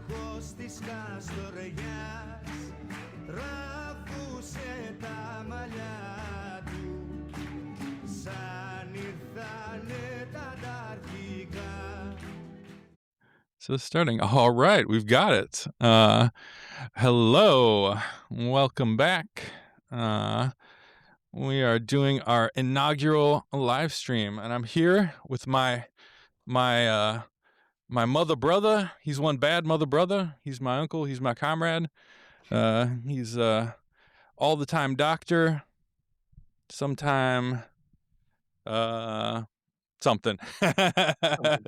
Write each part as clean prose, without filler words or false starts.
Βράχος της Καστοριάς τραβούσε τα μαλλιά του σαν ήρθανε τα αρχικά. So starting. All right, we've got it. Hello, welcome back. We are doing our inaugural live stream, and I'm here with my mother brother. He's one bad mother brother. He's my uncle. He's my comrade. He's all the time doctor. Sometime something.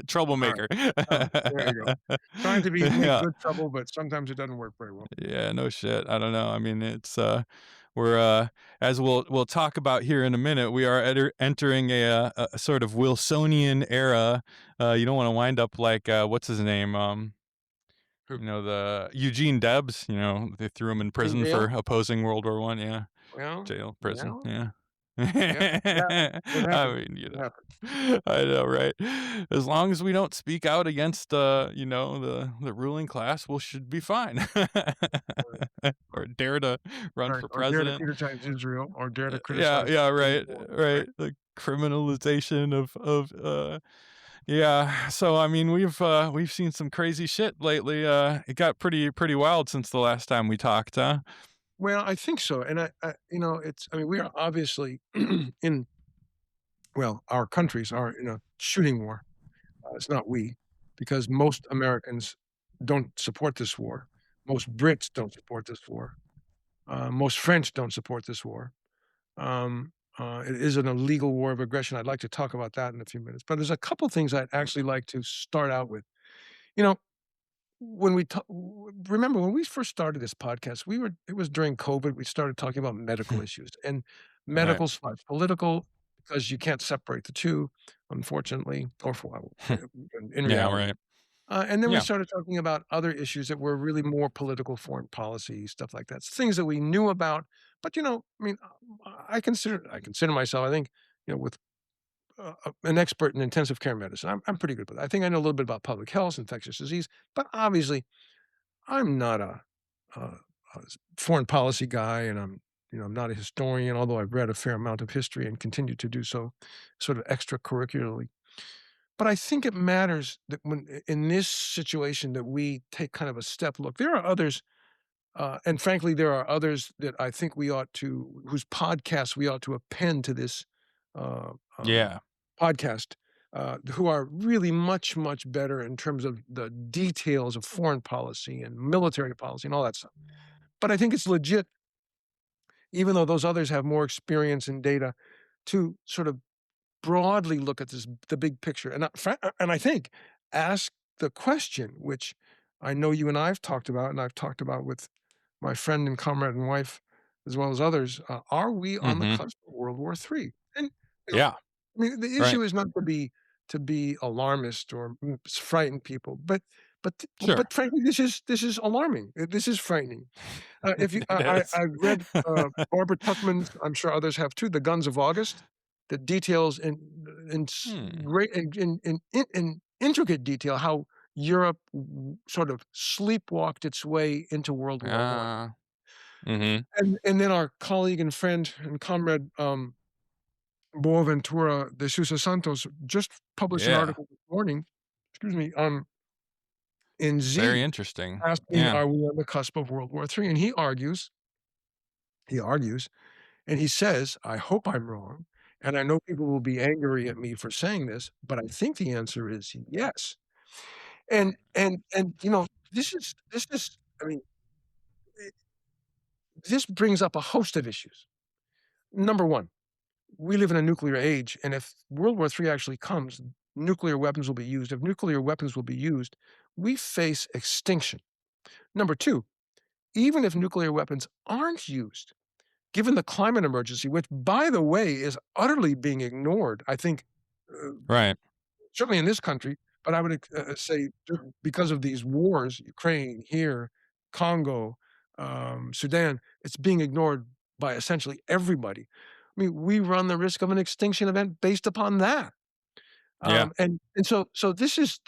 Troublemaker. There you go. Trying to make Yeah. good trouble, but sometimes it doesn't work very well. Yeah, no shit. I don't know. I mean, it's we're as we'll talk about here in a minute, we are entering a sort of Wilsonian era. You don't want to wind up like what's his name? Who? You know, the Eugene Debs. You know, they threw him in prison for opposing World War I. Yeah, Well, jail, prison. well, Yeah. yeah, I mean, you know, I know, right? As long as we don't speak out against, you know, the ruling class, we should be fine. Or dare to run right. for Or dare to president. criticize Israel, or dare to criticize. Yeah, right. The criminalization of yeah. So I mean, we've seen some crazy shit lately. It got pretty wild since the last time we talked, huh? Well, I think so, and I you know, we are obviously our countries are in a shooting war. It's not we, because most Americans don't support this war. Most Brits don't support this war. Most French don't support this war. It is an illegal war of aggression. I'd like to talk about that in a few minutes. But there's a couple things I'd actually like to start out with. You know, when we remember when we first started this podcast, it was during COVID. We started talking about medical issues, and medical's fine. Political, because you can't separate the two, unfortunately, or in reality. Yeah, right. And then we started talking about other issues that were really more political, foreign policy, stuff like that. Things that we knew about. But, you know, I mean, I consider myself, I think, you know, with an expert in intensive care medicine. I'm pretty good with that. I think I know a little bit about public health, infectious disease, but obviously I'm not a foreign policy guy, and I'm not a historian, although I've read a fair amount of history and continue to do so sort of extracurricularly. But I think it matters that when in this situation that we take kind of a step. Look, there are others, and frankly, there are others that I think whose podcasts we ought to append to this podcast, who are really much, much better in terms of the details of foreign policy and military policy and all that stuff. But I think it's legit, even though those others have more experience and data, to sort of broadly look at the big picture, and I think ask the question, which I know you and I've talked about, and I've talked about with my friend and comrade and wife, as well as others. Are we on the cusp of World War III? And I mean, the issue is not to be alarmist or frighten people, but frankly, this is alarming. This is frightening. If you, I've read Barbara Tuchman's, I'm sure others have too, The Guns of August, that details in great in intricate detail how Europe sort of sleepwalked its way into World War I. And then our colleague and friend and comrade Boaventura de Sousa Santos just published an article this morning, in Z. Very interesting. Asking, are we on the cusp of World War III? And he argues, and he says, I hope I'm wrong, and I know people will be angry at me for saying this, but I think the answer is yes. And you know, this is I mean, this brings up a host of issues. Number one, we live in a nuclear age, and if World War III actually comes, nuclear weapons will be used. If nuclear weapons will be used, we face extinction. Number two, even if nuclear weapons aren't used, given the climate emergency, which, by the way, is utterly being ignored, I think, certainly in this country, but I would say because of these wars, Ukraine, here, Congo, Sudan, it's being ignored by essentially everybody. I mean, we run the risk of an extinction event based upon that. Yeah. And so this is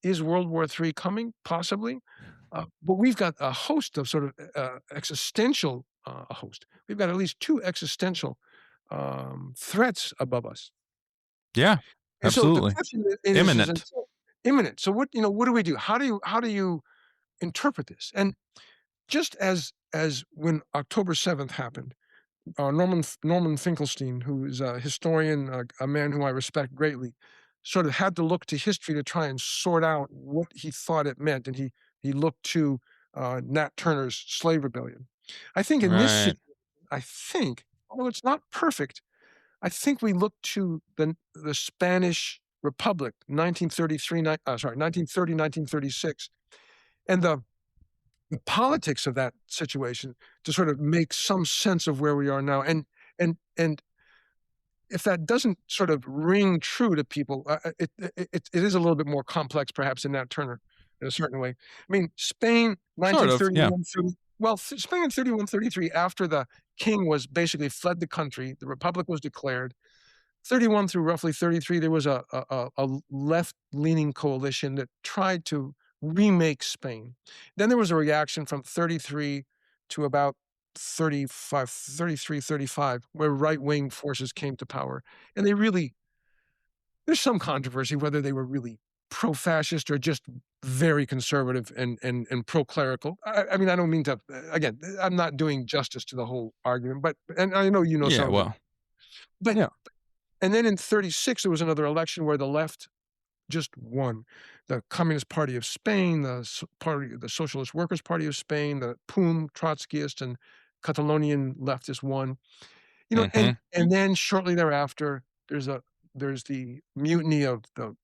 is World War III coming? Possibly. But we've got a host of sort of existential a host. We've got at least two existential threats above us. Yeah. And so the Absolutely. question is Imminent. imminent. So what do we do? How do you interpret this? And just as when October 7th happened, Norman Finkelstein, who is a historian, a man who I respect greatly, sort of had to look to history to try and sort out what he thought it meant, and he looked to Nat Turner's slave rebellion. I think in this Right. situation, although it's not perfect, I think we look to the Spanish Republic, 1930, 1936, and the politics of that situation to sort of make some sense of where we are now. And if that doesn't sort of ring true to people, it is a little bit more complex, perhaps, in Nat Turner in a certain way. I mean, Spain, Sort of. Yeah. 1931, Spain in 31, 33, after the king was basically fled the country, the Republic was declared. 31 through roughly 33, there was a left-leaning coalition that tried to remake Spain. Then there was a reaction from 33 to about 35, 33, 35, where right-wing forces came to power. And there's some controversy whether they were really pro-fascist or just very conservative and pro-clerical. I mean, I don't mean to, again, I'm not doing justice to the whole argument, and I know you know Yeah. some of it. Well. But Yeah. and then in 36, there was another election where the left just won. The Communist Party of Spain, the Socialist Workers' Party of Spain, the PUM Trotskyist and Catalonian leftists won. Mhm. And then shortly thereafter, there's the mutiny of the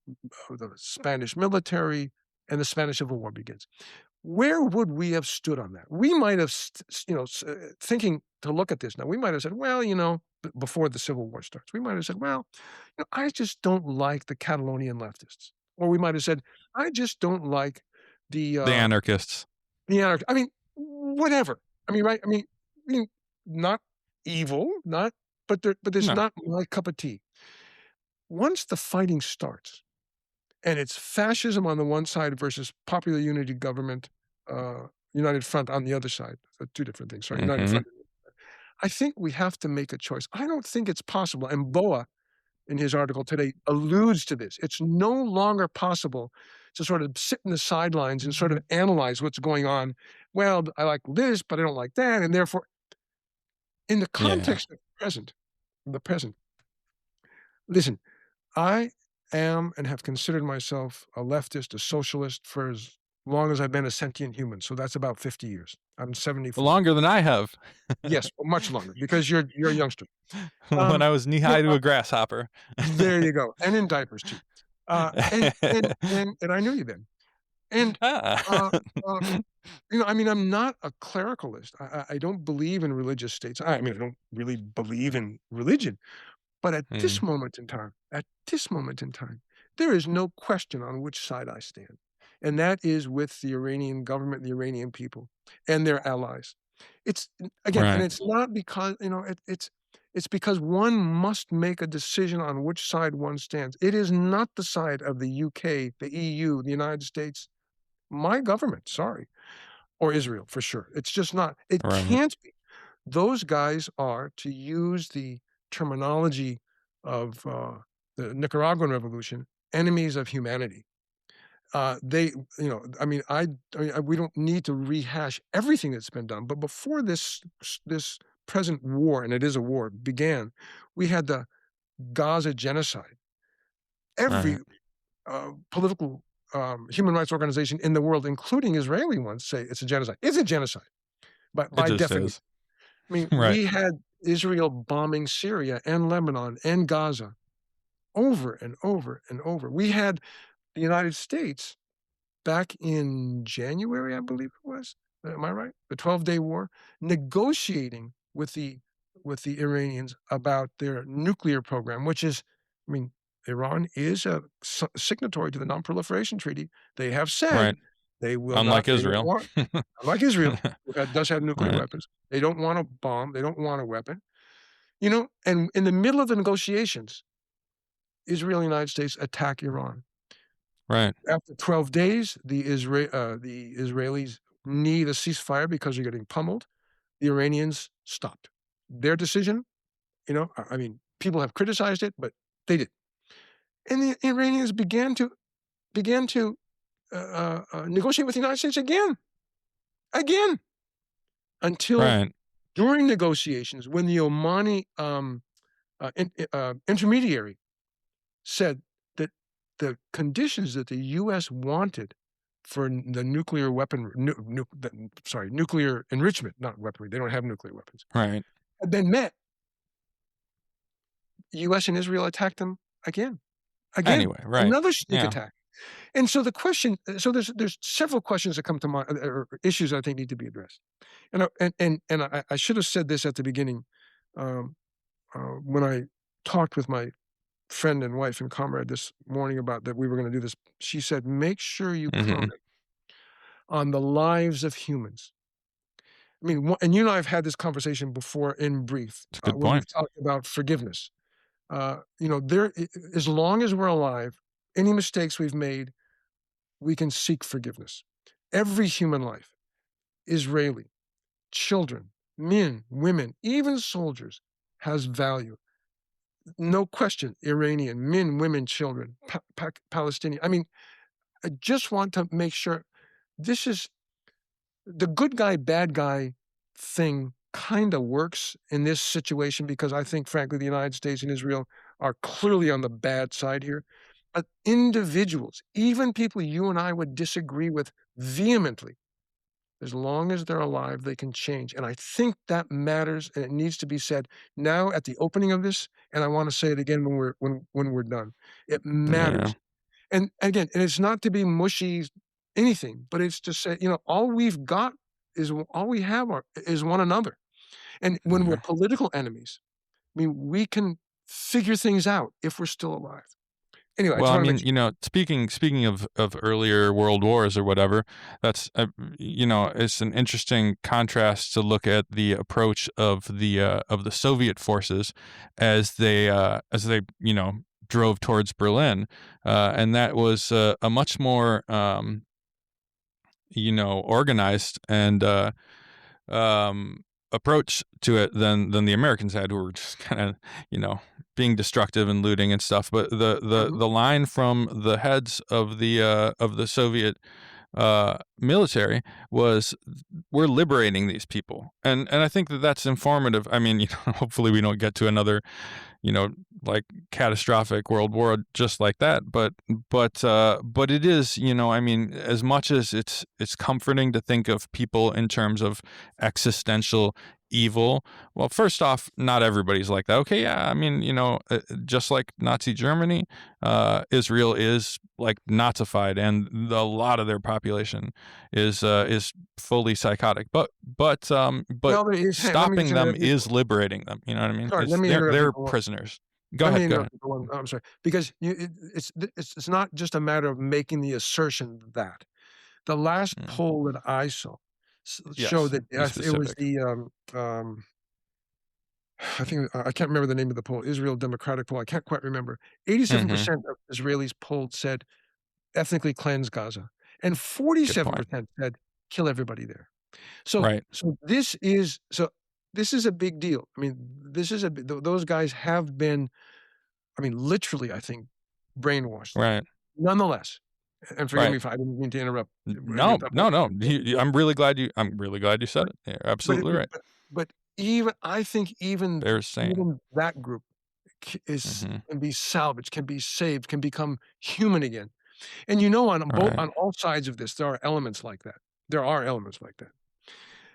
Spanish military, and the Spanish Civil War begins. Where would we have stood on that? We might have, thinking to look at this now, we might have said, well, before the Civil War starts, we might have said, well, I just don't like the Catalonian leftists. Or we might have said, I just don't like the The anarchists. anarch. I mean, whatever. I mean, right? I mean, not evil, but there's No. not my cup of tea. Once the fighting starts, and it's fascism on the one side versus popular unity government, United Front on the other side. So two different things. Sorry, United Mhm. Front. I think we have to make a choice. I don't think it's possible. And Boa, in his article today, alludes to this. It's no longer possible to sort of sit in the sidelines and sort of analyze what's going on. Well, I like this, but I don't like that, and therefore, in the Yeah. context of the present, listen, I am and have considered myself a leftist, a socialist for as long as I've been a sentient human. So that's about 50 years. I'm 74. Longer than I have. Yes, much longer, because you're a youngster. When I was knee high to a grasshopper. There you go, and in diapers too. And I knew you then. And Ah. I mean, I'm not a clericalist. I don't believe in religious states. I mean, I don't really believe in religion. But at this moment in time, there is no question on which side I stand. And that is with the Iranian government, the Iranian people, and their allies. It's again, and Right. it's not because, it's because one must make a decision on which side one stands. It is not the side of the UK, the EU, the United States, my government, sorry, or Israel for sure. It's just not. It Right. can't be. Those guys are, to use the terminology of the Nicaraguan Revolution, enemies of humanity. They, I mean, we don't need to rehash everything that's been done, but before this present war, and it is a war, began, we had the Gaza genocide. Every political human rights organization in the world, including Israeli ones, say it's a genocide. It's a genocide, by It just definition. is. I mean, Right. we had Israel bombing Syria and Lebanon and Gaza over and over and over. We had the United States back in January, I believe it was. Am I right? The 12-day war, negotiating with the Iranians about their nuclear program, which is, I mean, Iran is a signatory to the Non-Proliferation Treaty. They have said Right. they will Unlike not, Israel. unlike Israel, who does have nuclear Right. weapons. They don't want a bomb. They don't want a weapon. And in the middle of the negotiations, Israel and the United States attack Iran. Right. After 12 days, the Israelis need a ceasefire because they're getting pummeled. The Iranians stopped. Their decision, I mean, people have criticized it, but they did. And the Iranians began to negotiate with the United States again, until Right. during negotiations, when the Omani intermediary said that the conditions that the U.S. wanted for the nuclear weapon, nuclear enrichment, not weaponry, they don't have nuclear weapons, Right. had been met, U.S. and Israel attacked them again. Anyway, right. Another sneak Yeah. attack. And so the question, so there's several questions that come to mind, or issues I think need to be addressed. And I should have said this at the beginning, when I talked with my friend and wife and comrade this morning about that we were going to do this. She said, make sure you Mhm. comment on the lives of humans. I mean, and you and I have had this conversation before in brief, It's a good when we've point. talked about forgiveness. As long as we're alive, any mistakes we've made, we can seek forgiveness. Every human life, Israeli, children, men, women, even soldiers, has value. No question, Iranian, men, women, children, Palestinian. I mean, I just want to make sure this is the good guy, bad guy thing kind of works in this situation, because I think, frankly, the United States and Israel are clearly on the bad side here. But individuals, even people you and I would disagree with vehemently, as long as they're alive, they can change. And I think that matters, and it needs to be said now at the opening of this. And I want to say it again when we're done. It matters. And again, and it's not to be mushy anything, but it's to say, all we have is one another. And when we're political enemies, I mean, we can figure things out if we're still alive. Anyway, Well, I I just want to mean, speaking of earlier world wars or whatever, that's it's an interesting contrast to look at the approach of the Soviet forces as they drove towards Berlin, and that was a much more organized and approach to it than the Americans had, who were just kind of being destructive and looting and stuff. But the line from the heads of the Soviet military was, we're liberating these people, and I think that's informative. I mean, hopefully we don't get to another like catastrophic world war just like that, but it is, I mean, as much as it's comforting to think of people in terms of existential evil. Well, first off, not everybody's like that. Okay, yeah, I mean, just like Nazi Germany, Israel is like Nazified, and a lot of their population is fully psychotic. But stopping them is liberating them. You know what I mean? Sorry, let me they're prisoners. Go ahead. I'm sorry, because it's not just a matter of making the assertion that the last poll that I saw showed that it was the I think I can't remember the name of the poll, Israel Democratic poll. I can't quite remember. 87% of Israelis polled said ethnically cleanse Gaza, and 47% said kill everybody there. So this is a big deal. I mean, those guys have been, I mean, literally, I think, brainwashed. Right. Nonetheless, and forgive me if I didn't mean to interrupt. No. I'm really glad you said it. You're absolutely right. But I think even that group can be salvaged, can be saved, can become human again. And on all sides of this, there are elements like that.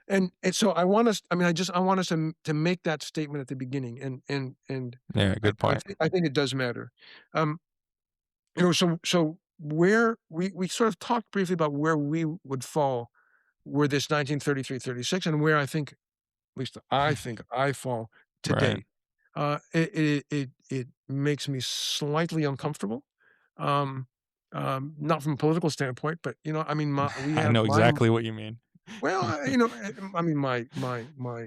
And so I want us to make that statement at the beginning. And good point. I think it does matter. So where we sort of talked briefly about where we would fall were this 1933-36, and where I think, at least I think I fall today. It makes me slightly uncomfortable. Not from a political standpoint, but I mean, I know exactly what you mean. Well, I mean, my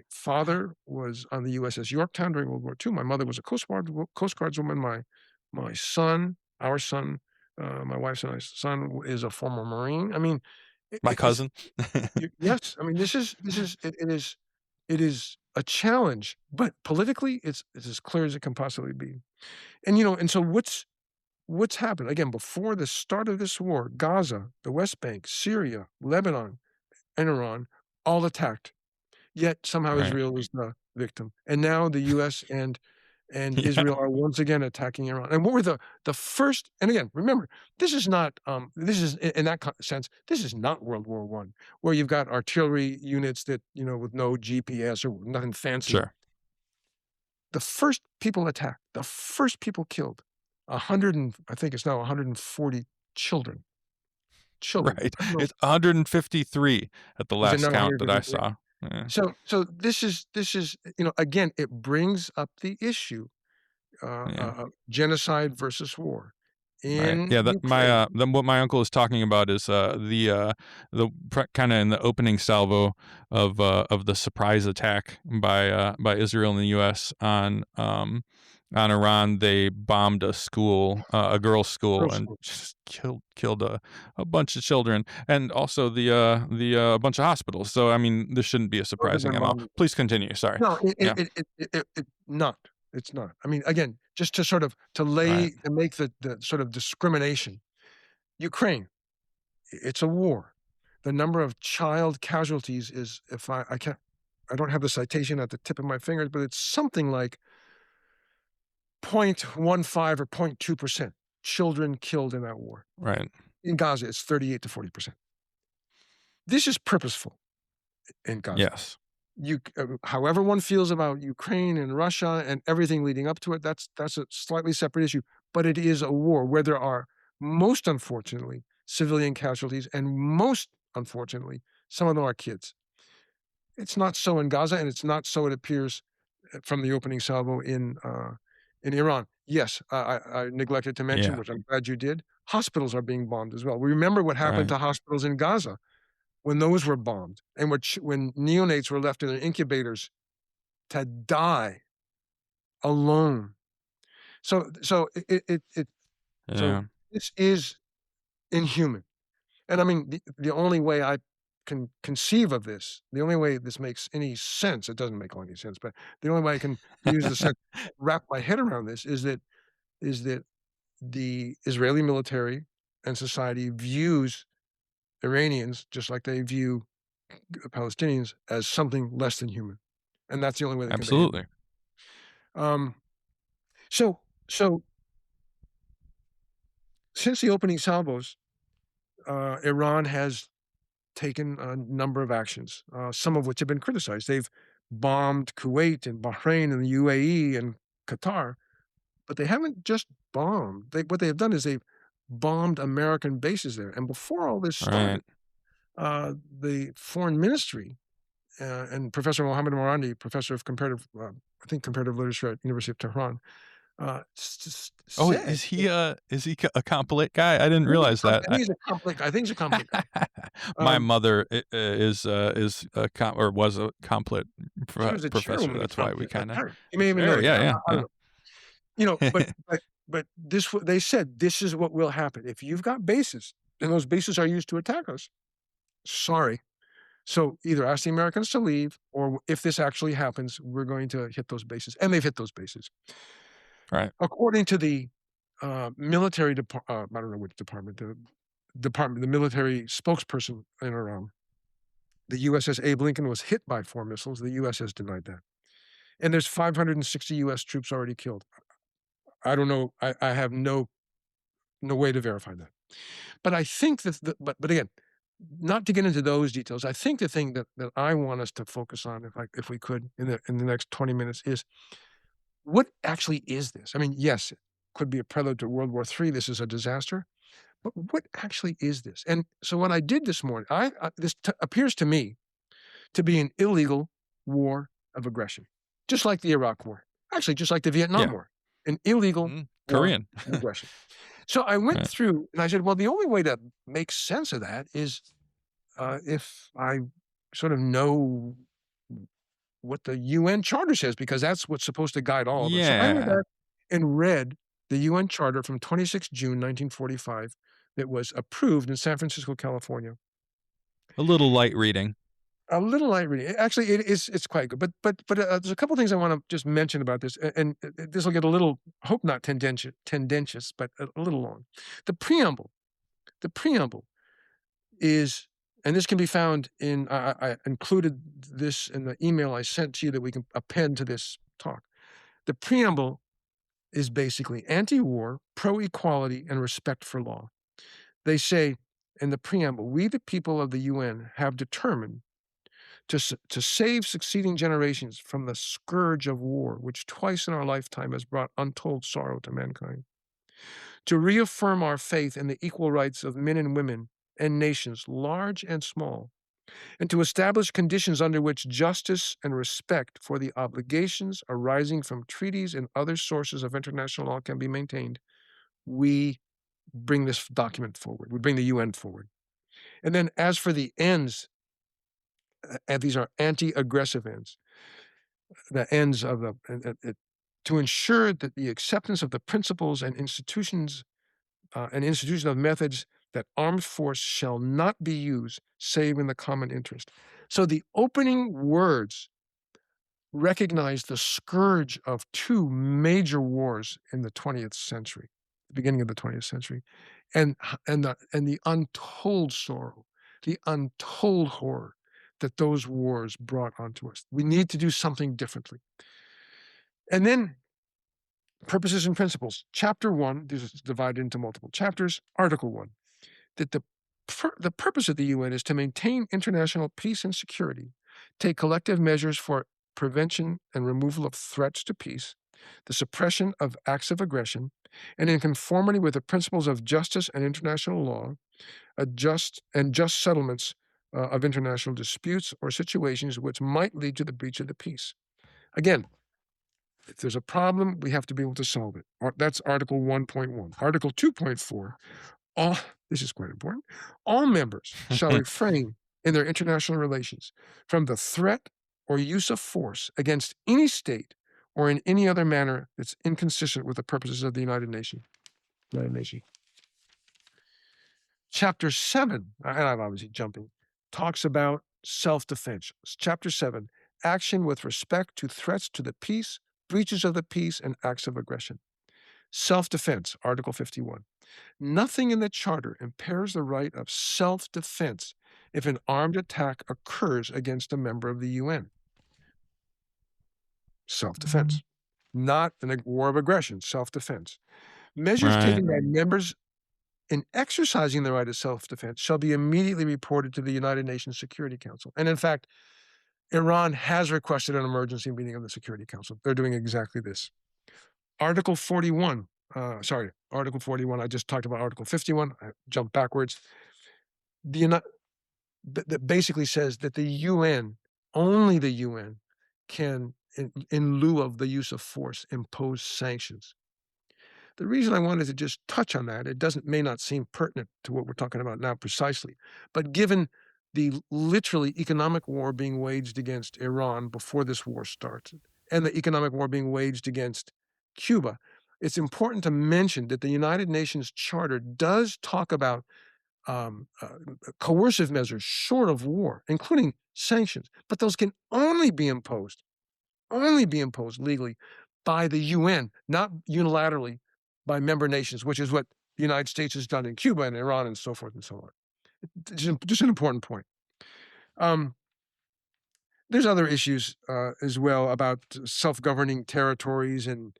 father was on the USS Yorktown during World War II. My mother was a Coast Guardswoman. My son, our son, my wife's and I's son is a former Marine. I mean, My it's cousin. yes. I mean, this is it is a challenge, but politically, it's as clear as it can possibly be. And and so what's happened again before the start of this war? Gaza, the West Bank, Syria, Lebanon, and Iran all attacked. Yet somehow Right. Israel was the victim, and now the U.S. and Yeah. Israel are once again attacking Iran. And what were the first? And again, remember, this is not this is in that sense, this is not World War I, where you've got artillery units that with no GPS or nothing fancy. Sure. The first people attacked, the first people killed, I think it's now 140 children. Children. Right. I don't know, It's 153 at the is it last now count that I 153? saw. Yeah. So this is again, it brings up the issue Yeah. genocide versus war Right. in Yeah. That Ukraine. what my uncle is talking about is the kind of in the opening salvo of the surprise attack by Israel and the U.S. On Iran. They bombed a school, a girls' school, Real and school. just killed a bunch of children, and also a bunch of hospitals. So I mean, this shouldn't be a Those have surprising been MO. bombed. Please continue. Sorry. No, Yeah. not. It's not. I mean, again, just to sort of Right. to make the sort of discrimination. Ukraine, it's a war. The number of child casualties is, if I don't have the citation at the tip of my fingers, but it's something like 0.15 or 0.2% children killed in that war. Right. In Gaza, it's 38 to 40%. This is purposeful in Gaza. Yes. However one feels about Ukraine and Russia and everything leading up to it, that's a slightly separate issue. But it is a war where there are, most unfortunately, civilian casualties, and most unfortunately, some of them are kids. It's not so in Gaza, and it's not so, it appears, from the opening salvo in Iran. Yes, I neglected to mention, Yeah. which I'm glad you did. Hospitals are being bombed as well. We remember what happened Right. to hospitals in Gaza when those were bombed, and when neonates were left in their incubators to die alone. So Yeah. this is inhuman. And I mean, the only way I can conceive of this, the only way this makes any sense, it doesn't make any sense, but the only way I can use the sense, wrap my head around this is that the Israeli military and society views Iranians just like they view Palestinians as something less than human, and that's the only way they can behave. Absolutely. So since the opening salvos, Iran has taken a number of actions, some of which have been criticized. They've bombed Kuwait and Bahrain and the UAE and Qatar, but they haven't just bombed. What they have done is they've bombed American bases there. And before all this started, the foreign ministry and Professor Mohammed Morandi, professor of comparative literature at University of Tehran, Oh, said, is he a complete guy? I didn't realize that. I think he's a complete. I think he's a complete guy. My mother is or was a complete She was a professor. chairwoman. That's why we kind of. You may even know. Yeah. I don't know. But this, they said, this is what will happen if you've got bases and those bases are used to attack us. Sorry. So either ask the Americans to leave, or if this actually happens, we're going to hit those bases, and they've hit those bases. Right. According to the military department, I don't know which department, the military spokesperson in Iran, the USS Abe Lincoln was hit by 4 missiles. The US has denied that. And there's 560 US troops already killed. I don't know. I have no way to verify that. But I think that, but again, not to get into those details, I think the thing that I want us to focus on, if we could, in the next 20 minutes, is what actually is this? I mean, yes, it could be a prelude to World War III. This is a disaster. But what actually is this? And so what I did this morning, this appears to me to be an illegal war of aggression, just like the Iraq War, actually, just like the Vietnam War, an illegal Korean war of aggression. So I went through and I said, well, the only way to make sense of that is if I sort of know what the UN Charter says, because that's what's supposed to guide all of us. So I went back and read the UN Charter from 26 June 1945 that was approved in San Francisco, California. A little light reading. A little light reading. Actually, it's quite good. But there's a couple things I want to just mention about this, and this will get a little, hope not tendentious, but a little long. The preamble is, and this can be found in, I included this in the email I sent to you that we can append to this talk. The preamble is basically anti-war, pro-equality, and respect for law. They say in the preamble, we the people of the UN have determined to save succeeding generations from the scourge of war, which twice in our lifetime has brought untold sorrow to mankind. To reaffirm our faith in the equal rights of men and women and nations, large and small, and to establish conditions under which justice and respect for the obligations arising from treaties and other sources of international law can be maintained, we bring this document forward. We bring the UN forward. And then as for the ends, and these are anti-aggressive ends, the ends of to ensure that the acceptance of the principles and institutions of methods that armed force shall not be used save in the common interest. So the opening words recognize the scourge of two major wars in the 20th century, the beginning of the 20th century, and the untold sorrow, the untold horror that those wars brought onto us. We need to do something differently. And then purposes and principles. Chapter 1, this is divided into multiple chapters. Article 1, that the purpose of the UN is to maintain international peace and security, take collective measures for prevention and removal of threats to peace, the suppression of acts of aggression, and in conformity with the principles of justice and international law, just settlements of international disputes or situations which might lead to the breach of the peace. Again, if there's a problem, we have to be able to solve it. That's Article 1.1. Article 2.4, this is quite important, all members shall refrain in their international relations from the threat or use of force against any state or in any other manner that's inconsistent with the purposes of the United Nations. Chapter 7, and I'm obviously jumping, talks about self-defense. Chapter 7, action with respect to threats to the peace, breaches of the peace, and acts of aggression. Self-defense, Article 51. Nothing in the Charter impairs the right of self-defense if an armed attack occurs against a member of the UN. Self-defense. Not a war of aggression, self-defense. Measures taken by members in exercising the right of self-defense shall be immediately reported to the United Nations Security Council. And in fact, Iran has requested an emergency meeting of the Security Council. They're doing exactly this. Article 41, Article 41, I just talked about Article 51, I jumped backwards. That basically says that the UN, only the UN, can, in lieu of the use of force, impose sanctions. The reason I wanted to just touch on that, it may not seem pertinent to what we're talking about now precisely, but given the literally economic war being waged against Iran before this war starts, and the economic war being waged against Cuba, it's important to mention that the United Nations Charter does talk about coercive measures short of war, including sanctions, but those can only be imposed legally by the UN, not unilaterally by member nations, which is what the United States has done in Cuba and Iran and so forth and so on. Just an important point. There's other issues as well about self-governing territories, and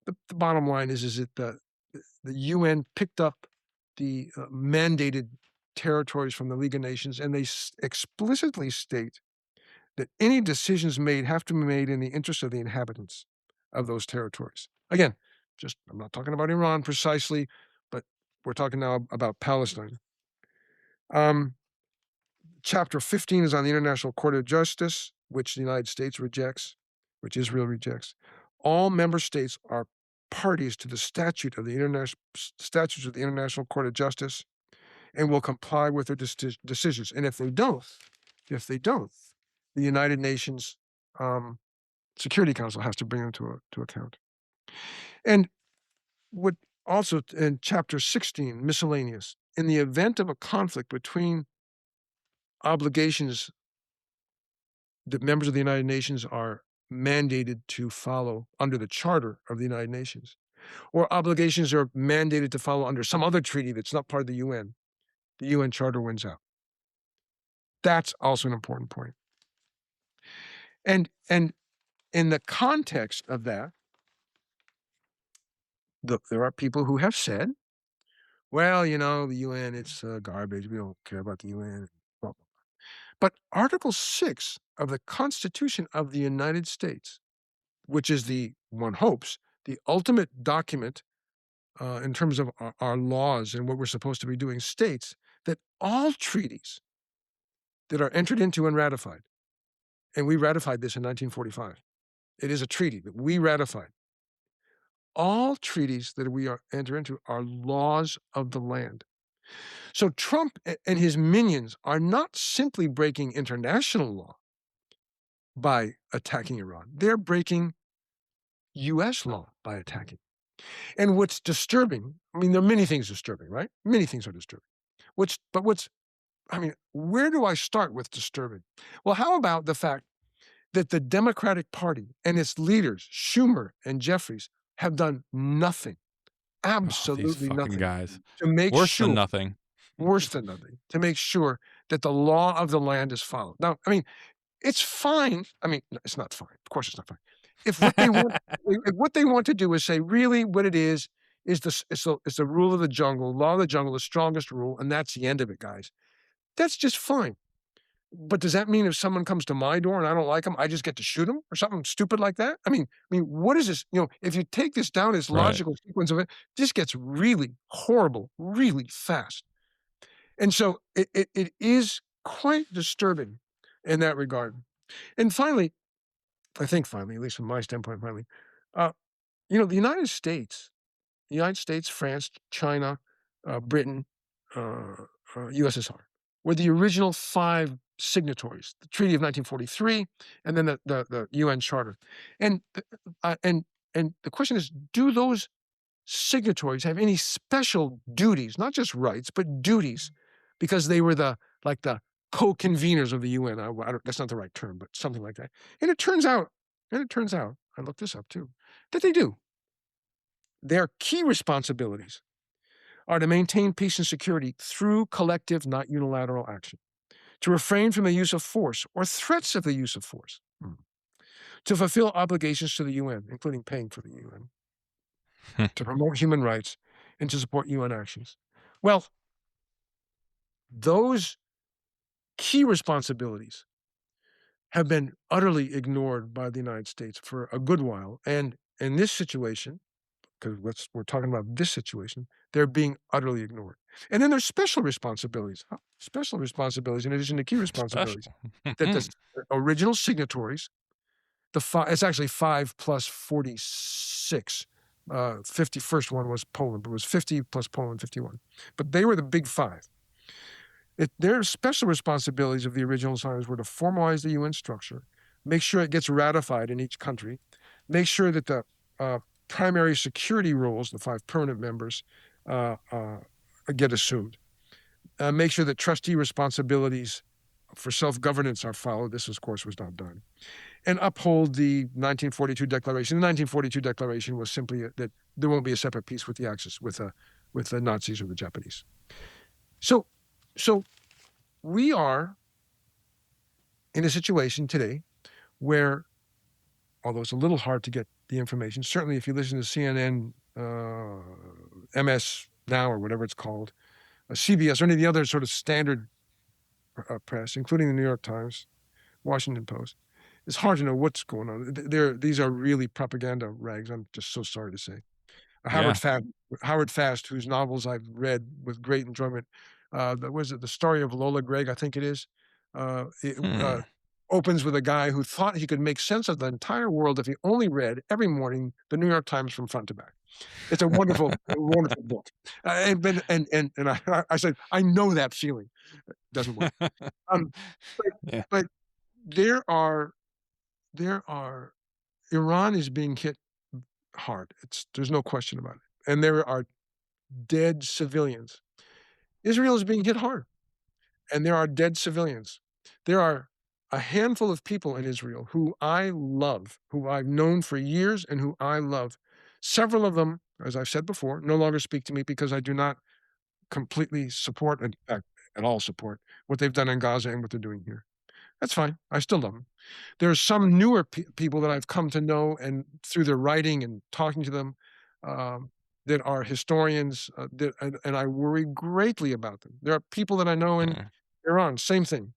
the bottom line is that the UN picked up the mandated territories from the League of Nations, and they explicitly state that any decisions made have to be made in the interest of the inhabitants of those territories. Again, I'm not talking about Iran precisely, but we're talking now about Palestine. Chapter 15 is on the International Court of Justice, which the United States rejects, which Israel rejects. All member states are parties to the statutes of the International Court of Justice and will comply with their decisions. And if they don't, the United Nations Security Council has to bring them to account. And would also in chapter 16, miscellaneous, in the event of a conflict between obligations that members of the United Nations are mandated to follow under the Charter of the United Nations, or obligations are mandated to follow under some other treaty that's not part of the UN Charter wins out. That's also an important point. And in the context of that, there are people who have said, well, the UN, it's garbage. We don't care about the UN. Blah, blah, blah. But Article 6 of the Constitution of the United States, which is one hopes, the ultimate document in terms of our laws and what we're supposed to be doing, states that all treaties that are entered into and ratified, and we ratified this in 1945. It is a treaty that we ratified. All treaties that we enter into are laws of the land. So Trump and his minions are not simply breaking international law by attacking Iran. They're breaking U.S. law by attacking. And what's disturbing, there are many things disturbing, right? Many things are disturbing. Where do I start with disturbing? Well, how about the fact that the Democratic Party and its leaders, Schumer and Jeffries, have done nothing, absolutely nothing, guys. to make Worse than nothing, to make sure that the law of the land is followed. Now, it's fine. It's not fine. Of course, it's not fine. If what they want to do is say, really, what it is it's the rule of the jungle, law of the jungle, the strongest rule, and that's the end of it, guys. That's just fine. But does that mean if someone comes to my door and I don't like them, I just get to shoot them or something stupid like that? What is this? If you take this down its logical sequence of it, this gets really horrible, really fast. And so it is quite disturbing in that regard. And finally, at least from my standpoint, the United States, France, China, Britain, USSR were the original 5 signatories, the Treaty of 1943, and then the UN Charter. And the question is, do those signatories have any special duties, not just rights, but duties, because they were the co-conveners of the UN? That's not the right term, but something like that. And it turns out, I looked this up too, that they do. Their key responsibilities are to maintain peace and security through collective, not unilateral action, to refrain from the use of force or threats of the use of force, to fulfill obligations to the UN, including paying for the UN, to promote human rights, and to support UN actions. Well, those key responsibilities have been utterly ignored by the United States for a good while. And in this situation, because we're talking about this situation, they're being utterly ignored. And then there's special responsibilities in addition to key responsibilities that the original signatories, it's actually 5 plus 46. 51st one was Poland, but it was 50 plus Poland, 51. But they were the big 5. Their special responsibilities of the original signers were to formalize the UN structure, make sure it gets ratified in each country, make sure that the primary security roles, the 5 permanent members, get assumed. Make sure that trustee responsibilities for self-governance are followed. This, of course, was not done. And uphold the 1942 Declaration. The 1942 Declaration was simply that there won't be a separate peace with the Axis, with the Nazis or the Japanese. So we are in a situation today where, although it's a little hard to get the information, certainly if you listen to CNN, MS Now, or whatever it's called, CBS, or any of the other sort of standard press, including the New York Times, Washington Post, it's hard to know what's going on. These are really propaganda rags, I'm just so sorry to say. Howard Fast, whose novels I've read with great enjoyment, the story of Lola Gregg, I think it is, opens with a guy who thought he could make sense of the entire world if he only read every morning the New York Times from front to back. It's a wonderful, wonderful book. And I said, I know that feeling. It doesn't work. But there are Iran is being hit hard. There's no question about it. and there are dead civilians. Israel is being hit hard, and there are dead civilians. There are a handful of people in Israel who I love, who I've known for years and who I love. Several of them, as I've said before, no longer speak to me because I do not completely support, in fact, at all support what they've done in Gaza and what they're doing here. That's fine. I still love them. There are some newer people that I've come to know, and through their writing and talking to them, that are historians, and I worry greatly about them. There are people that I know in Iran, same thing.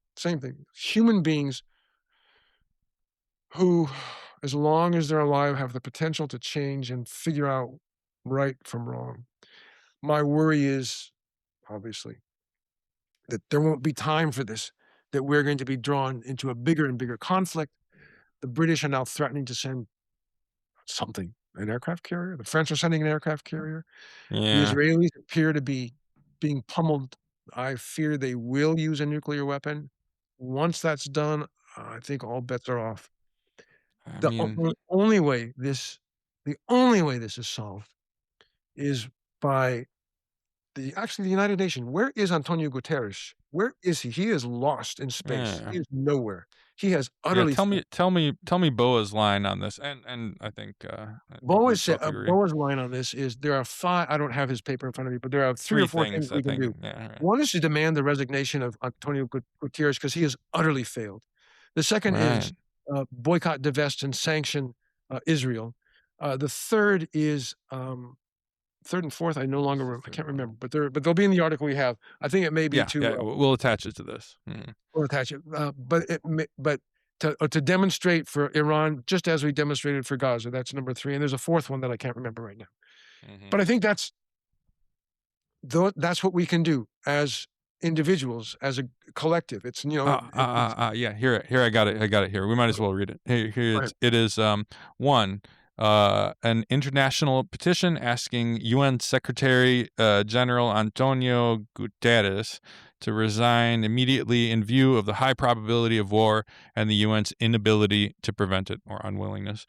Human beings who, as long as they're alive, have the potential to change and figure out right from wrong. My worry is, obviously, that there won't be time for this, that we're going to be drawn into a bigger and bigger conflict. The British are now threatening to send something, an aircraft carrier. The French are sending an aircraft carrier. The Yeah. Israelis appear to be being pummeled. I fear they will use a nuclear weapon. Once that's done, I think all bets are off. I The mean, only way this is solved is by the United Nations. Where is Antonio Guterres? Where is he? He is lost in space. yeah. He is nowhere. He has Yeah, utterly tell me Boa's line on this, and I think we Boa's both agree. Boa's line on this is there are 5. I don't have his paper in front of me, but there are 3 or 4 things things, I we can think. do. Yeah, right. One is to demand the resignation of Antonio Guterres because he has utterly failed. The second is boycott, divest, and sanction Israel. The third is third and fourth. I no longer I can't remember, but they'll be in the article we have. I think it may be we'll attach it to this. we'll attach it. But to demonstrate for Iran, just as we demonstrated for Gaza, that's number 3. And there's a fourth one that I can't remember right now. But I think that's what we can do as individuals, as a collective. It's yeah. Here I got it here. We might as well read it. Here it is. One. An international petition asking UN Secretary General Antonio Guterres to resign immediately in view of the high probability of war and the UN's inability to prevent it, or unwillingness.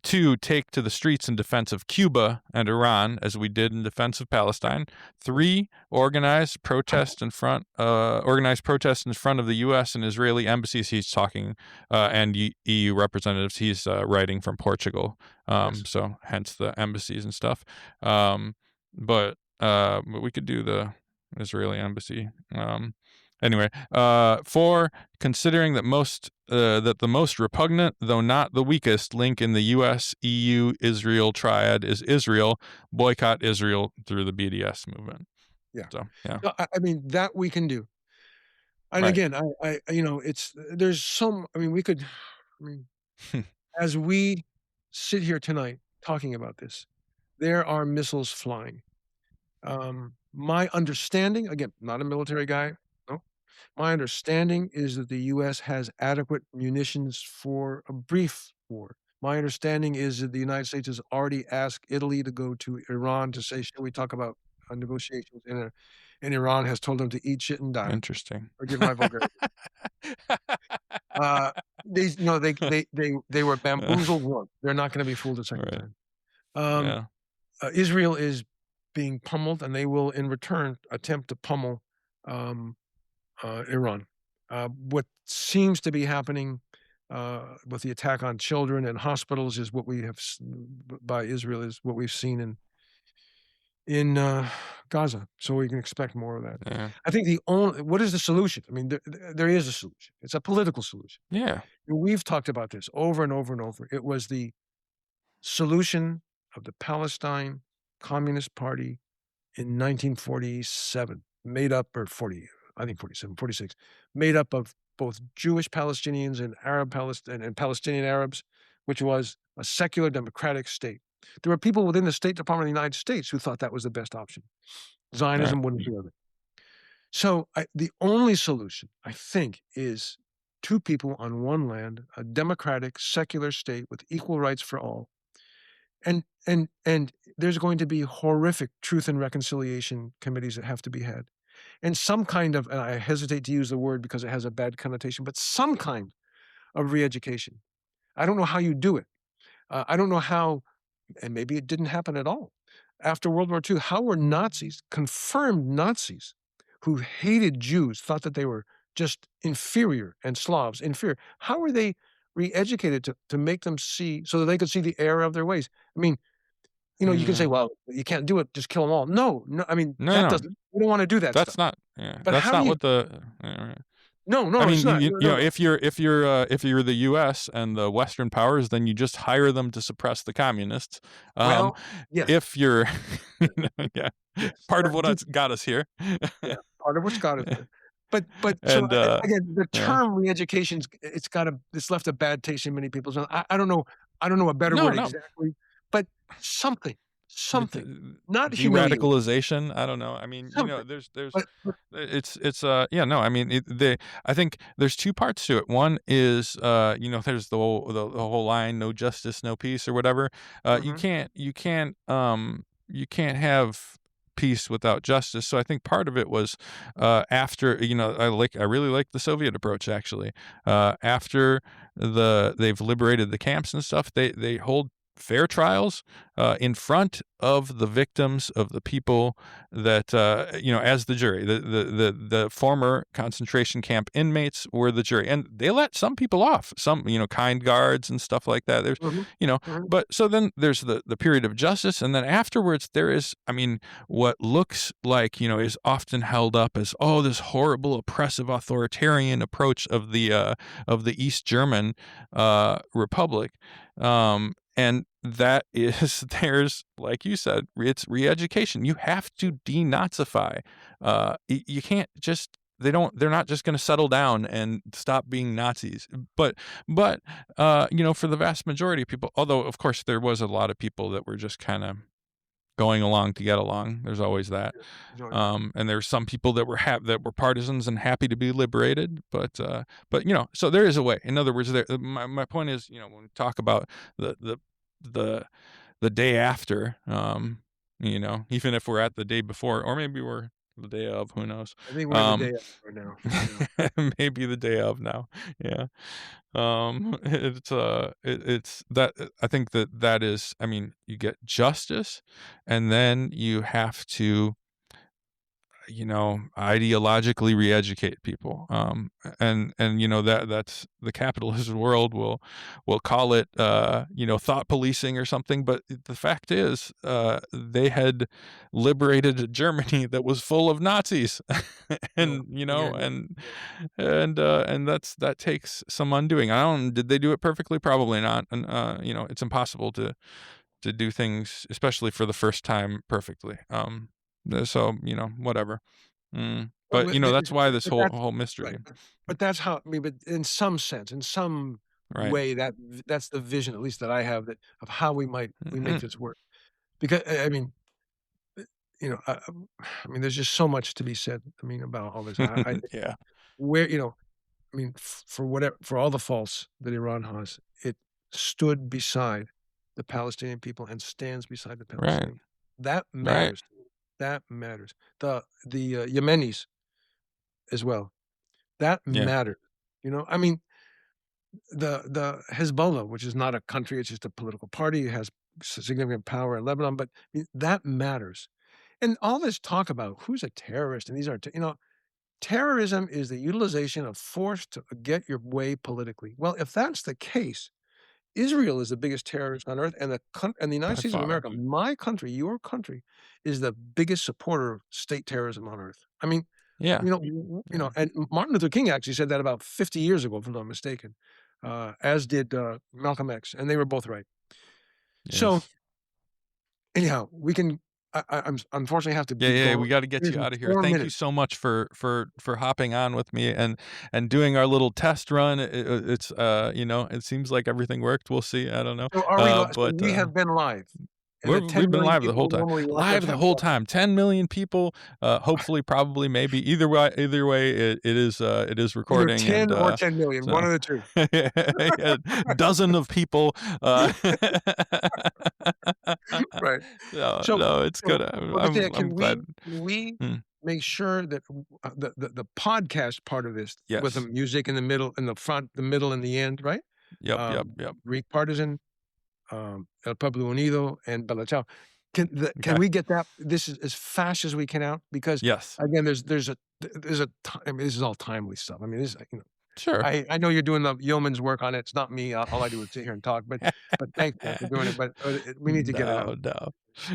2, take to the streets in defense of Cuba and Iran, as we did in defense of Palestine. 3, organize protests in front of the U.S. and Israeli embassies. He's talking, and EU representatives. He's writing from Portugal, so hence the embassies and stuff. But we could do the Israeli embassy. Anyway, 4, considering that the most repugnant, though not the weakest, link in the U.S., EU, Israel triad is Israel, boycott Israel through the BDS movement. Yeah. So, yeah. No, I mean, that we can do. And again, there's some, we could, as we sit here tonight talking about this, there are missiles flying. My understanding, again, not a military guy, my understanding is that the U.S. has adequate munitions for a brief war. My understanding is that the United States has already asked Italy to go to Iran to say, "Shall we talk about negotiations?" And Iran has told them to eat shit and die. Interesting. Forgive my vulgarity. They were bamboozled once. They're not going to be fooled a second time. Israel is being pummeled, and they will, in return, attempt to pummel Iran. What seems to be happening with the attack on children and hospitals is what we have by Israel is what we've seen in Gaza. So we can expect more of that. Yeah. I think what is the solution? There is a solution. It's a political solution. Yeah. We've talked about this over and over and over. It was the solution of the Palestine Communist Party in 1947, made up, or 40, I think 47, 46, made up of both Jewish Palestinians and and Palestinian Arabs, which was a secular democratic state. There were people within the State Department of the United States who thought that was the best option. Zionism wouldn't hear of it. So the only solution, I think, is 2 people on one land, a democratic, secular state with equal rights for all. And there's going to be horrific truth and reconciliation committees that have to be had. And some kind of, and I hesitate to use the word because it has a bad connotation, but some kind of re-education. I don't know how you do it. I don't know how, and maybe it didn't happen at all. after World War II, how were Nazis, confirmed Nazis, who hated Jews, thought that they were just inferior and Slavs, inferior. How were they re-educated to make them see, so that they could see the error of their ways? I mean, you can say, well, you can't do it, just kill them all. No, I mean, No, that no. doesn't, we don't want to do that That's stuff. not. Yeah, But that's how not do you, what the. no, I mean, it's not. you know, if you're the U.S. and the Western powers, then you just hire them to suppress the communists. Well, yes. If you're, yeah, Yes. part of what's got us here. Yeah, part of what's got us here. But And, so again, the yeah. term re-education, it's left a bad taste in many people's mouth. I don't know a better word exactly, but something, not humiliation. De-radicalization. I don't know. I mean, Something. there's But it's yeah, no, I mean, I think there's two parts to it. One is there's the whole line, no justice, no peace, or whatever. You can't have peace without justice. So I think part of it was after, I really like the Soviet approach, actually. After they've liberated the camps and stuff, they hold fair trials in front of the victims, of the people that as the jury. The former concentration camp inmates were the jury, and they let some people off, some kind guards and stuff like that. There's but so then there's the period of justice, and then afterwards there is, I mean, what looks like is often held up as, oh, this horrible oppressive authoritarian approach of the East German Republic. And that is, there's, like you said, it's re-education. You have to denazify. You can't just, they're not just going to settle down and stop being Nazis. But for the vast majority of people, although of course there was a lot of people that were just kind of going along to get along. There's always that. And there's some people that were partisans and happy to be liberated, but so there is a way. In other words, my point is, when we talk about the day after, even if we're at the day before, or maybe we're the day of, who knows? I think we're the day of now. Maybe the day of now. Yeah. It's that, I think that is, I mean, you get justice, and then you have to ideologically re-educate people. And that's the capitalist world will call it, thought policing or something. But the fact is, they had liberated Germany that was full of Nazis, and that takes some undoing. Did they do it perfectly? Probably not. And it's impossible to do things, especially for the first time, perfectly. So whatever. But that's why this whole mystery. Right. But that's how, I mean, but in some sense, in some way, that's the vision, at least that I have, of how we make this work. Because I mean, there's just so much to be said. I mean, about all this. Yeah. Where I mean, for all the faults that Iran has, it stood beside the Palestinian people and stands beside the Palestinian people. That matters. That matters. The Yemenis as well. That matters. I mean, the Hezbollah, which is not a country, it's just a political party, it has significant power in Lebanon, but that matters. And all this talk about who's a terrorist and these are, terrorism is the utilization of force to get your way politically. Well, if that's the case, Israel is the biggest terrorist on earth, and the United States of America, my country, your country, is the biggest supporter of state terrorism on earth. I mean, and Martin Luther King actually said that about 50 years ago, if I'm not mistaken, as did Malcolm X, and they were both right. Yes. So, anyhow, we can. I'm unfortunately have to. We got to get you out of here. Thank you so much for hopping on with me and doing our little test run. It's it seems like everything worked. We'll see. I don't know. So are we but we have been live. We've been live the whole time. Live the whole time. 10 million people. Hopefully, probably, maybe. Either way, it is recording. Either 10 or 10 million. One of the two. A dozen of people. Right. No, it's good. I'm glad. We make sure that the podcast part of this, with the music in the middle, in the front, the middle, and the end, right? Yep. Greek Partisan, El Pueblo Unido, and Bella Ciao. Can Okay. we get that this is as fast as we can out? Because Yes. again, there's a time. I mean, this is all timely stuff. I mean, this Sure. I know you're doing the yeoman's work on it. It's not me. All I do is sit here and talk. But thanks, man, for doing it. But we need to get it out. No.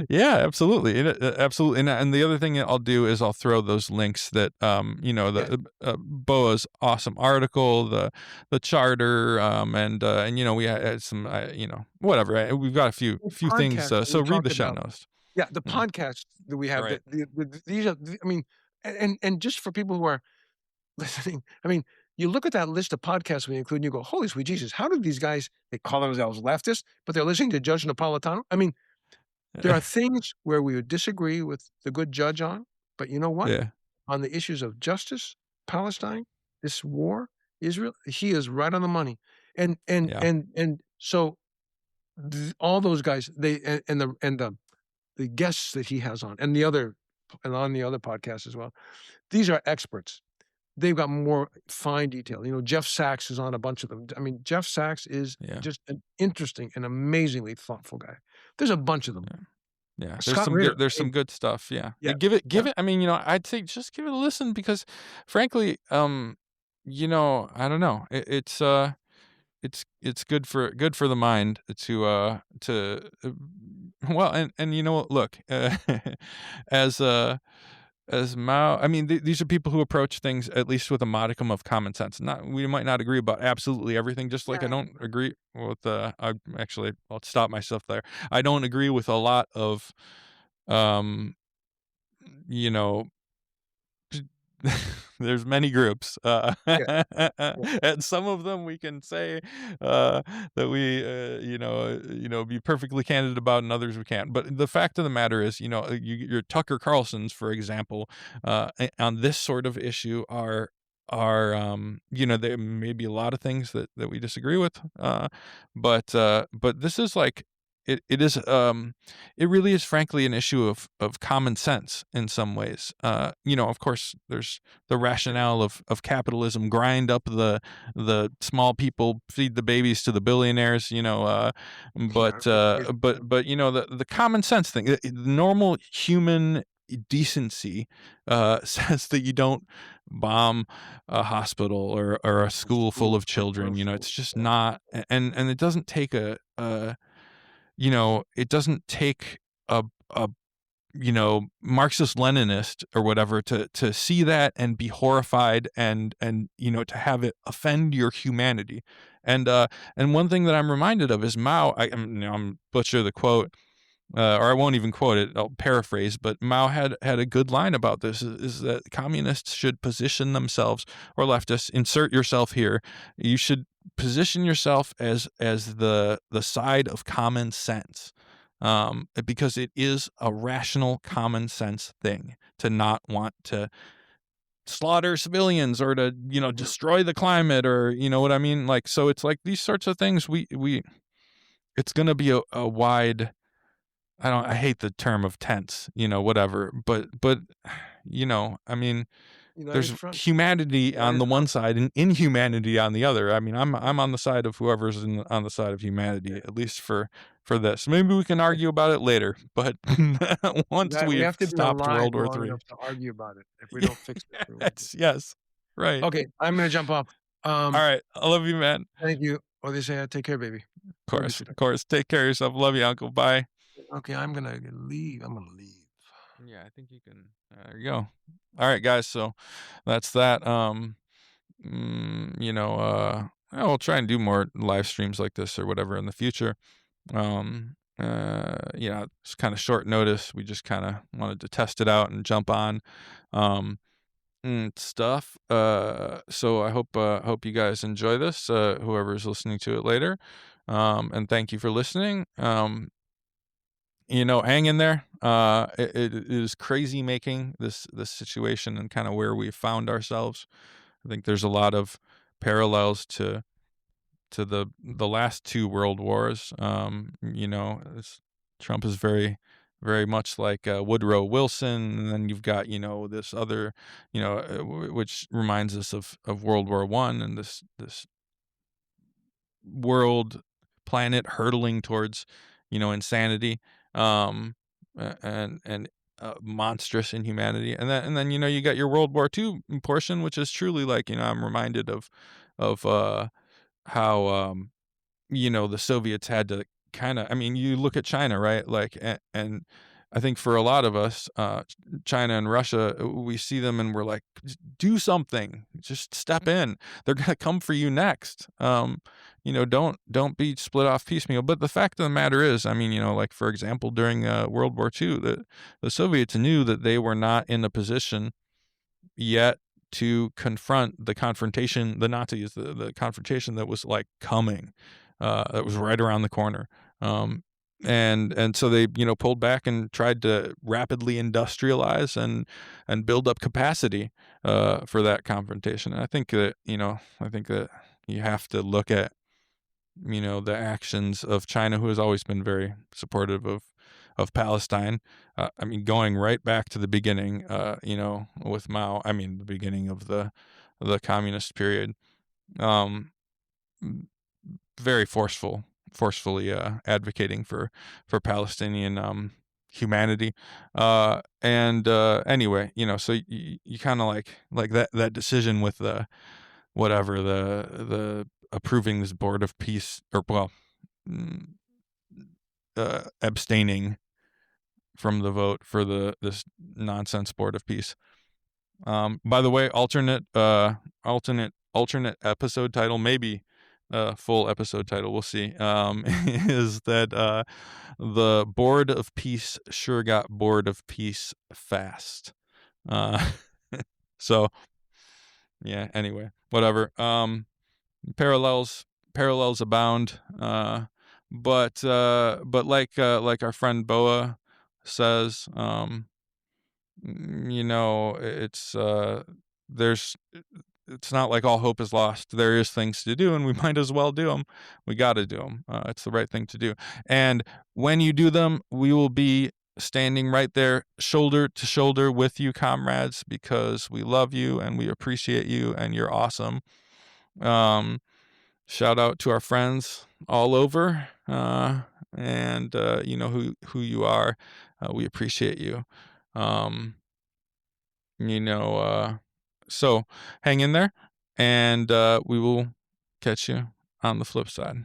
Yeah, absolutely. Absolutely. And the other thing I'll do is I'll throw those links that Yeah. the Boa's awesome article, the charter, and we had some whatever. We've got a few things. Podcast that So we read the talked show about. notes. Yeah, the Mm. podcast that we have. Right. These are. I mean, and just for people who are listening, I mean, you look at that list of podcasts we include, and you go, "Holy sweet Jesus! How did these guys? They call themselves leftists, but they're listening to Judge Napolitano." I mean, there are things where we would disagree with the good judge on, but you know what? Yeah. On the issues of justice, Palestine, this war, Israel, he is right on the money. And Yeah. so all those guys, and the guests that he has on, and on the other podcasts as well, these are experts. They've got more fine detail. Jeff Sachs is on a bunch of them. I mean, Jeff Sachs is Yeah. just an interesting and amazingly thoughtful guy. There's a bunch of them. Yeah. Scott Ritter, There's some good stuff. Yeah. yeah, Give it. I mean, I'd say just give it a listen because, frankly, I don't know. It's good for the mind to well, and look, as Mao, I mean, these are people who approach things at least with a modicum of common sense. We might not agree about absolutely everything, just like I don't agree with. I'll stop myself there. I don't agree with a lot of, you know, there's many groups, Yeah. and some of them we can say that we, be perfectly candid about, and others we can't. But the fact of the matter is, your Tucker Carlsons, for example, on this sort of issue are there may be a lot of things that we disagree with, but this is like. It is it really is frankly an issue of common sense in some ways. Of course there's the rationale of capitalism, grind up the small people, feed the babies to the billionaires, but the common sense thing, the normal human decency says that you don't bomb a hospital or a school full of children. It's just not, and it doesn't take it doesn't take a Marxist Leninist or whatever to see that and be horrified and to have it offend your humanity. And one thing that I'm reminded of is Mao. I'm butcher the quote, or I won't even quote it. I'll paraphrase. But Mao had a good line about this: is that communists should position themselves, or leftists, insert yourself here. You should position yourself as the side of common sense, because it is a rational common sense thing to not want to slaughter civilians or to destroy the climate, or what I mean. Like, so it's like these sorts of things. It's going to be a wide. I hate the term of tense, whatever, but I mean, there's humanity on the one side and inhumanity on the other. I mean, I'm on the side of whoever's on the side of humanity, at least for this. Maybe we can argue about it later, but once we we've have to be stopped alive World War long III, enough to argue about it if we don't fix it. yes, right. Okay, I'm gonna jump off. All right, I love you, man. Thank you. Odysseas, take care, baby. Of course. Take care of yourself. Love you, Uncle. Bye. Okay, I'm gonna leave. Yeah, I think you can. There you go. All right, guys. So that's that. We'll try and do more live streams like this or whatever in the future. It's kind of short notice. We just kind of wanted to test it out and jump on, stuff. So I hope you guys enjoy this. Whoever's listening to it later, and thank you for listening. Hang in there. It is crazy making this situation and kind of where we found ourselves. I think there's a lot of parallels to the last two world wars. Trump is very, very much like Woodrow Wilson, and then you've got this other, which reminds us of World War I, and this world planet hurtling towards insanity. and monstrous inhumanity. And then you got your World War II portion, which is truly like, I'm reminded of how the Soviets had to kind of, I mean, you look at China, right? Like, and I think for a lot of us, China and Russia, we see them and we're like, do something, just step in. They're going to come for you next. Don't be split off piecemeal. But the fact of the matter is, I mean, like, for example, during World War II, the Soviets knew that they were not in a position yet to confront the confrontation, the Nazis, the confrontation that was like coming, that was right around the corner. And so they, pulled back and tried to rapidly industrialize and build up capacity, for that confrontation. And I think that you have to look at, the actions of China, who has always been very supportive of Palestine. I mean, going right back to the beginning, with Mao. I mean, the beginning of the communist period. Very forcefully advocating for Palestinian humanity. And anyway, so you kind of like that decision with the whatever the approving this board of peace, or abstaining from the vote for this nonsense board of peace. By the way, alternate episode title, maybe full episode title, we'll see, is that the board of peace sure got bored of peace fast. So yeah, anyway, whatever. Parallels abound. But like our friend Boa says, it's not like all hope is lost. There is things to do, and we might as well do them. We got to do them. It's the right thing to do. And when you do them, we will be standing right there, shoulder to shoulder with you, comrades, because we love you and we appreciate you, and you're awesome. Shout out to our friends all over, and you know who you are. We appreciate you. So hang in there, and we will catch you on the flip side.